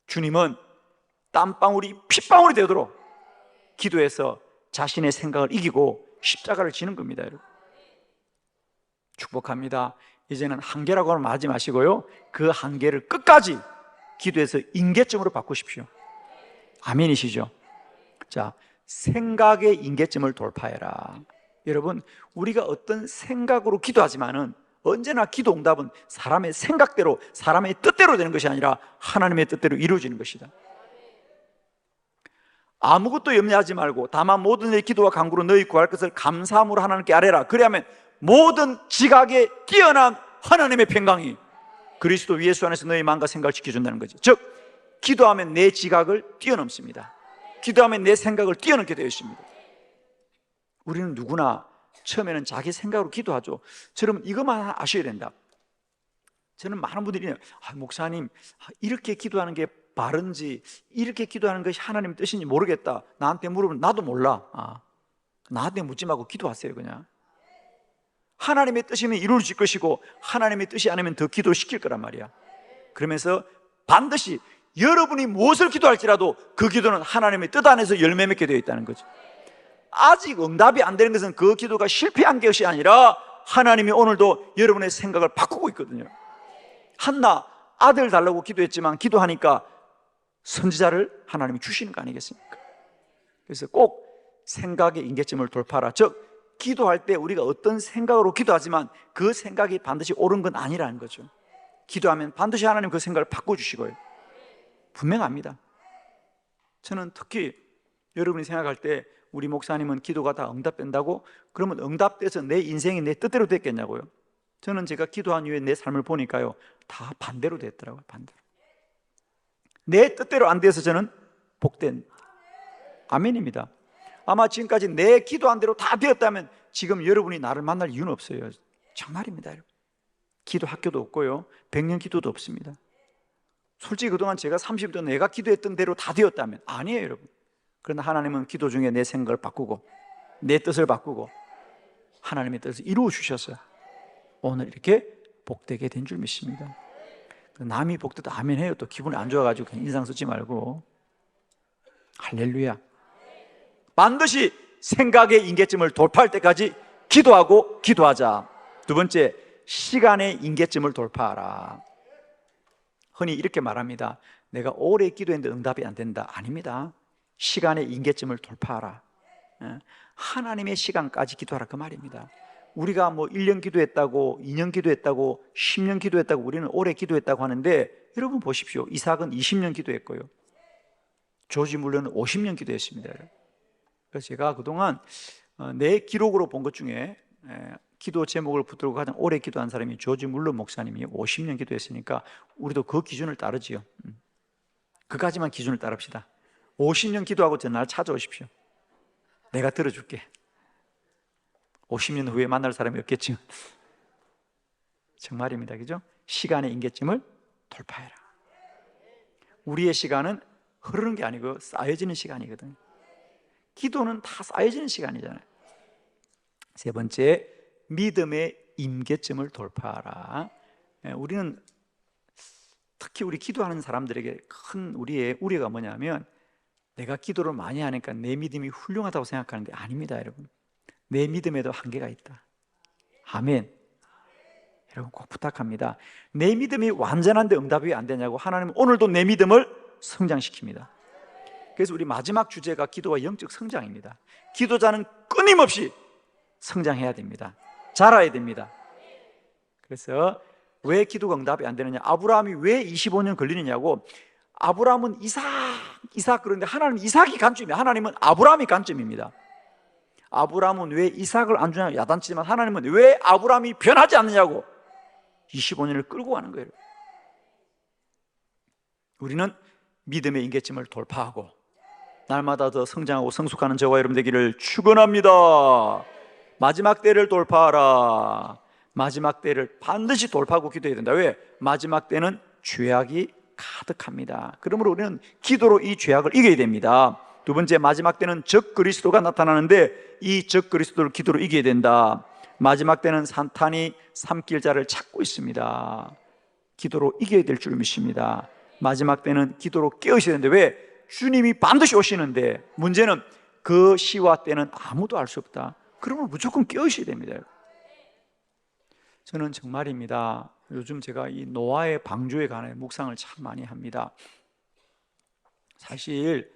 주님은 땀방울이 핏방울이 되도록 기도해서 자신의 생각을 이기고 십자가를 지는 겁니다. 여러분. 축복합니다. 이제는 한계라고 하지 마시고요, 그 한계를 끝까지 기도해서 임계점으로 바꾸십시오. 아멘이시죠? 자, 생각의 임계점을 돌파해라. 여러분, 우리가 어떤 생각으로 기도하지만은 언제나 기도 응답은 사람의 생각대로, 사람의 뜻대로 되는 것이 아니라 하나님의 뜻대로 이루어지는 것이다. 아무것도 염려하지 말고 다만 모든 내 기도와 간구로 너희 구할 것을 감사함으로 하나님께 아뢰라. 그리하면 모든 지각에 뛰어난 하나님의 평강이 그리스도 예수 안에서 너의 마음과 생각을 지켜준다는 거죠. 즉 기도하면 내 지각을 뛰어넘습니다. 기도하면 내 생각을 뛰어넘게 되어 있습니다. 우리는 누구나 처음에는 자기 생각으로 기도하죠. 여러분 이것만 아셔야 된다. 저는 많은 분들이 목사님 이렇게 기도하는 게 바른지, 이렇게 기도하는 것이 하나님의 뜻인지 모르겠다, 나한테 물으면 나도 몰라. 나한테 묻지 말고 기도하세요. 그냥 하나님의 뜻이면 이루어질 것이고 하나님의 뜻이 아니면 더 기도시킬 거란 말이야. 그러면서 반드시 여러분이 무엇을 기도할지라도 그 기도는 하나님의 뜻 안에서 열매 맺게 되어 있다는 거죠. 아직 응답이 안 되는 것은 그 기도가 실패한 것이 아니라 하나님이 오늘도 여러분의 생각을 바꾸고 있거든요. 한나 아들 달라고 기도했지만 기도하니까 선지자를 하나님이 주시는 거 아니겠습니까? 그래서 꼭 생각의 임계점을 돌파하라. 즉 기도할 때 우리가 어떤 생각으로 기도하지만 그 생각이 반드시 옳은 건 아니라는 거죠. 기도하면 반드시 하나님 그 생각을 바꿔주시고요. 분명합니다. 저는 특히 여러분이 생각할 때 우리 목사님은 기도가 다 응답된다고, 그러면 응답돼서 내 인생이 내 뜻대로 됐겠냐고요. 저는 제가 기도한 이후에 내 삶을 보니까요, 다 반대로 됐더라고요. 반대로. 내 뜻대로 안 돼서 저는 복된 아멘입니다. 아마 지금까지 내 기도한 대로 다 되었다면 지금 여러분이 나를 만날 이유는 없어요. 정말입니다. 여러분. 기도 학교도 없고요, 100년 기도도 없습니다. 솔직히 그동안 제가 30년 내가 기도했던 대로 다 되었다면 아니에요, 여러분. 그러나 하나님은 기도 중에 내 생각을 바꾸고 내 뜻을 바꾸고 하나님의 뜻을 이루어 주셔서 오늘 이렇게 복되게 된 줄 믿습니다. 남이 복돼도 아멘 해요. 또 기분이 안 좋아가지고 그냥 인상 쓰지 말고. 할렐루야. 반드시 생각의 임계점을 돌파할 때까지 기도하고 기도하자. 두 번째, 시간의 임계점을 돌파하라. 흔히 이렇게 말합니다. 내가 오래 기도했는데 응답이 안 된다. 아닙니다. 시간의 임계점을 돌파하라. 하나님의 시간까지 기도하라, 그 말입니다. 우리가 뭐 1년 기도했다고, 2년 기도했다고, 10년 기도했다고, 우리는 오래 기도했다고 하는데, 여러분 보십시오. 이삭은 20년 기도했고요, 조지 물러는 50년 기도했습니다. 그래서 제가 그동안 내 기록으로 본 것 중에 기도 제목을 붙들고 가장 오래 기도한 사람이 조지 물러 목사님이 50년 기도했으니까 우리도 그 기준을 따르지요. 그까지만 기준을 따릅시다. 50년 기도하고 전날 찾아오십시오. 내가 들어줄게. 50년 후에 만날 사람이 없겠지만. 정말입니다. 그죠? 시간의 임계점을 돌파해라. 우리의 시간은 흐르는 게 아니고 쌓여지는 시간이거든요. 기도는 다 쌓여지는 시간이잖아요. 세 번째, 믿음의 임계점을 돌파하라. 우리는 특히 우리 기도하는 사람들에게 큰 우리의 우려가 뭐냐면, 내가 기도를 많이 하니까 내 믿음이 훌륭하다고 생각하는데 아닙니다. 여러분, 내 믿음에도 한계가 있다. 아멘. 여러분 꼭 부탁합니다. 내 믿음이 완전한데 응답이 왜 안 되냐고. 하나님은 오늘도 내 믿음을 성장시킵니다. 그래서 우리 마지막 주제가 기도와 영적 성장입니다. 기도자는 끊임없이 성장해야 됩니다. 자라야 됩니다. 그래서 왜 기도가 응답이 안 되느냐, 아브라함이 왜 25년 걸리느냐고. 아브라함은 이삭 그런데 하나님은 이삭이 관점이에요. 하나님은 아브라함이 관점입니다. 아브라함은 왜 이삭을 안 주냐고 야단치지만 하나님은 왜 아브라함이 변하지 않느냐고 25년을 끌고 가는 거예요. 우리는 믿음의 임계점을 돌파하고 날마다 더 성장하고 성숙하는 저와 여러분 되기를 축원합니다. 마지막 때를 돌파하라. 마지막 때를 반드시 돌파하고 기도해야 된다. 왜? 마지막 때는 죄악이 가득합니다. 그러므로 우리는 기도로 이 죄악을 이겨야 됩니다. 두 번째, 마지막 때는 적 그리스도가 나타나는데 이 적 그리스도를 기도로 이겨야 된다. 마지막 때는 사탄이 삼킬 자를 찾고 있습니다. 기도로 이겨야 될 줄 믿습니다. 마지막 때는 기도로 깨어있어야 되는데, 왜? 주님이 반드시 오시는데 문제는 그 시와 때는 아무도 알 수 없다. 그러면 무조건 깨어있어야 됩니다. 저는 정말입니다. 요즘 제가 이 노아의 방주에 관해 묵상을 참 많이 합니다. 사실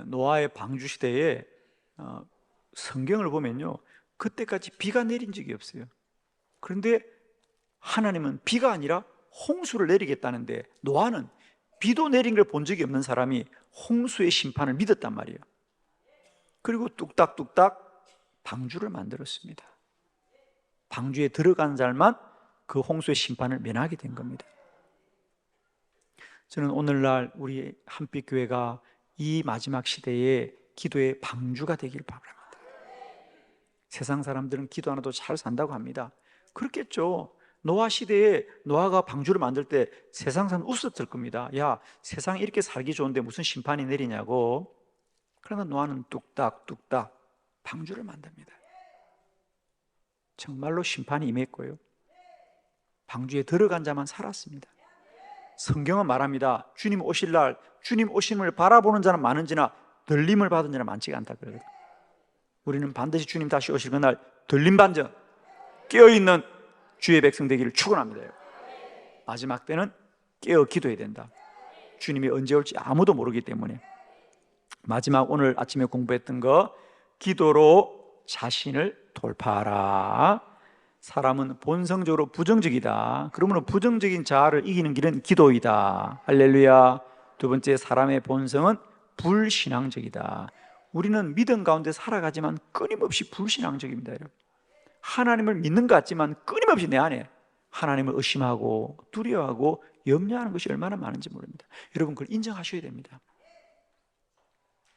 노아의 방주 시대에 성경을 보면요, 그때까지 비가 내린 적이 없어요. 그런데 하나님은 비가 아니라 홍수를 내리겠다는데, 노아는 비도 내린 걸 본 적이 없는 사람이 홍수의 심판을 믿었단 말이에요. 그리고 뚝딱뚝딱 방주를 만들었습니다. 방주에 들어간 자만 그 홍수의 심판을 면하게 된 겁니다. 저는 오늘날 우리 한빛교회가 이 마지막 시대에 기도의 방주가 되길 바랍니다. 세상 사람들은 기도 안 해도 잘 산다고 합니다. 그렇겠죠. 노아 시대에 노아가 방주를 만들 때 세상 사람 웃었을 겁니다. 야, 세상이 이렇게 살기 좋은데 무슨 심판이 내리냐고. 그러나 노아는 뚝딱 방주를 만듭니다. 정말로 심판이 임했고요. 방주에 들어간 자만 살았습니다. 성경은 말합니다. 주님 오실 날, 주님 오심을 바라보는 자는 많은지나 들림을 받은 자는 많지가 않다 그래요. 우리는 반드시 주님 다시 오실 그날 들림 반전, 깨어있는 주의 백성 되기를 축원합니다. 마지막 때는 깨어 기도해야 된다. 주님이 언제 올지 아무도 모르기 때문에. 마지막 오늘 아침에 공부했던 거, 기도로 자신을 돌파하라. 사람은 본성적으로 부정적이다. 그러므로 부정적인 자아를 이기는 길은 기도이다. 할렐루야. 두 번째, 사람의 본성은 불신앙적이다. 우리는 믿음 가운데 살아가지만 끊임없이 불신앙적입니다. 여러분. 하나님을 믿는 것 같지만 끊임없이 내 안에 하나님을 의심하고 두려워하고 염려하는 것이 얼마나 많은지 모릅니다. 여러분, 그걸 인정하셔야 됩니다.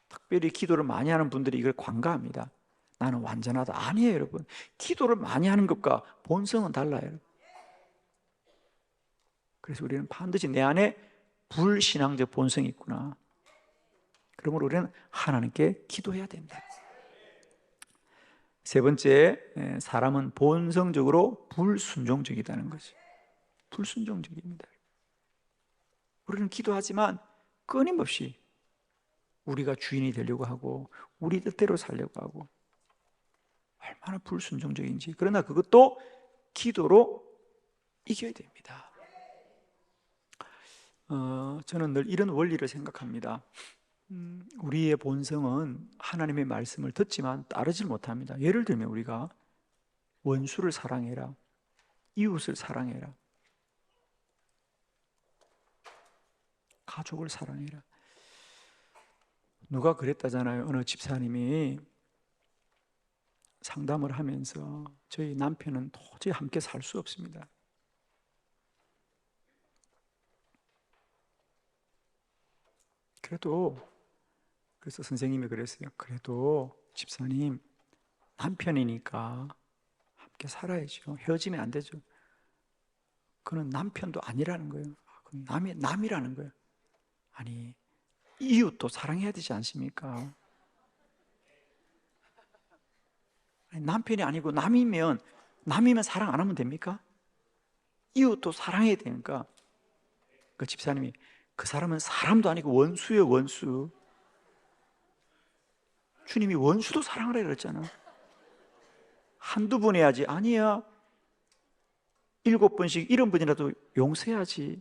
특별히 기도를 많이 하는 분들이 이걸 관가합니다. 나는 완전하다. 아니에요, 여러분. 기도를 많이 하는 것과 본성은 달라요. 그래서 우리는 반드시 내 안에 불신앙적 본성이 있구나. 그러므로 우리는 하나님께 기도해야 된다. 세 번째, 사람은 본성적으로 불순종적이다는 거죠. 불순종적입니다. 우리는 기도하지만 끊임없이 우리가 주인이 되려고 하고 우리 뜻대로 살려고 하고 얼마나 불순종적인지. 그러나 그것도 기도로 이겨야 됩니다. 저는 늘 이런 원리를 생각합니다. 우리의 본성은 하나님의 말씀을 듣지만 따르질 못합니다. 예를 들면 우리가 원수를 사랑해라, 이웃을 사랑해라, 가족을 사랑해라. 누가 그랬다잖아요. 어느 집사님이 상담을 하면서 저희 남편은 도저히 함께 살 수 없습니다. 그래서 선생님이 그랬어요. 그래도 집사님, 남편이니까 함께 살아야죠. 헤어지면 안 되죠. 그는 남편도 아니라는 거예요. 그건 남이라는 거예요. 아니, 이웃도 사랑해야 되지 않습니까? 아니, 남편이 아니고 남이면 사랑 안 하면 됩니까? 이웃도 사랑해야 되니까. 그 집사님이, 그 사람은 사람도 아니고 원수예요, 원수. 주님이 원수도 사랑하라 그랬잖아. 한두 번 해야지. 아니야, 7번씩 70번이라도 용서해야지.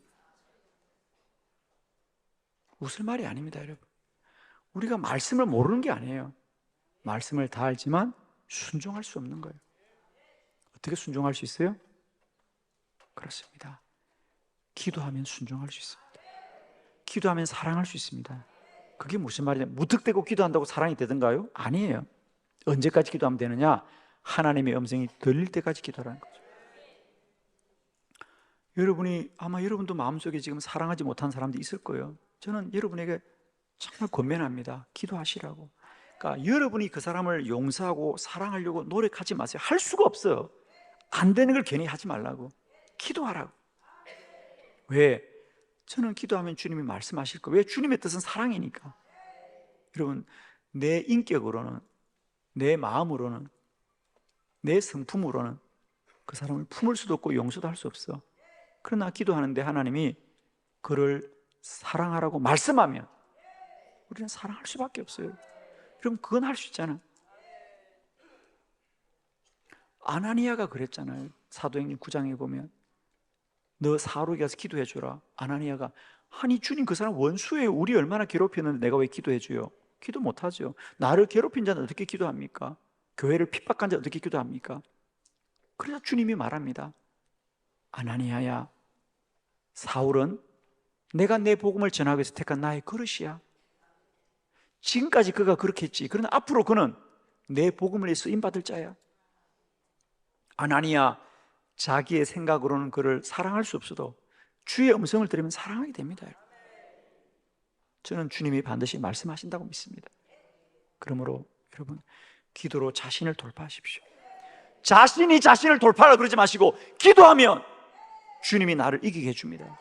웃을 말이 아닙니다, 여러분. 우리가 말씀을 모르는 게 아니에요. 말씀을 다 알지만 순종할 수 없는 거예요. 어떻게 순종할 수 있어요? 그렇습니다. 기도하면 순종할 수 있습니다. 기도하면 사랑할 수 있습니다. 그게 무슨 말이냐? 무턱대고 기도한다고 사랑이 되던가요? 아니에요. 언제까지 기도하면 되느냐? 하나님의 음성이 들릴 때까지 기도하라는 거죠. 아마 여러분도 마음속에 지금 사랑하지 못한 사람도 있을 거예요. 저는 여러분에게 정말 권면합니다. 기도하시라고. 그러니까 여러분이 그 사람을 용서하고 사랑하려고 노력하지 마세요. 할 수가 없어요. 안 되는 걸 괜히 하지 말라고. 기도하라고. 왜? 저는 기도하면 주님이 말씀하실 거예요. 왜? 주님의 뜻은 사랑이니까. 여러분, 내 인격으로는, 내 마음으로는, 내 성품으로는 그 사람을 품을 수도 없고 용서도 할 수 없어. 그러나 기도하는데 하나님이 그를 사랑하라고 말씀하면 우리는 사랑할 수밖에 없어요. 그럼 그건 할 수 있잖아. 아나니아가 그랬잖아요. 사도행전 9장에 보면 너 사로에 가서 기도해 주라. 아나니아가, 아니 주님, 그 사람 원수예요. 우리 얼마나 괴롭혔는데 내가 왜 기도해 줘요? 기도 못하죠. 나를 괴롭힌 자는 어떻게 기도합니까? 교회를 핍박한 자는 어떻게 기도합니까? 그래서 주님이 말합니다. 아나니아야, 사울은 내가 내 복음을 전하기 위해서 택한 나의 그릇이야. 지금까지 그가 그렇게 했지. 그러나 앞으로 그는 내 복음을 위해 쓰임받을 자야. 아나니아, 자기의 생각으로는 그를 사랑할 수 없어도 주의 음성을 들으면 사랑하게 됩니다. 저는 주님이 반드시 말씀하신다고 믿습니다. 그러므로 여러분, 기도로 자신을 돌파하십시오. 자신이 자신을 돌파하라 그러지 마시고 기도하면 주님이 나를 이기게 해줍니다.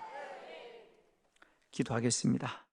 기도하겠습니다.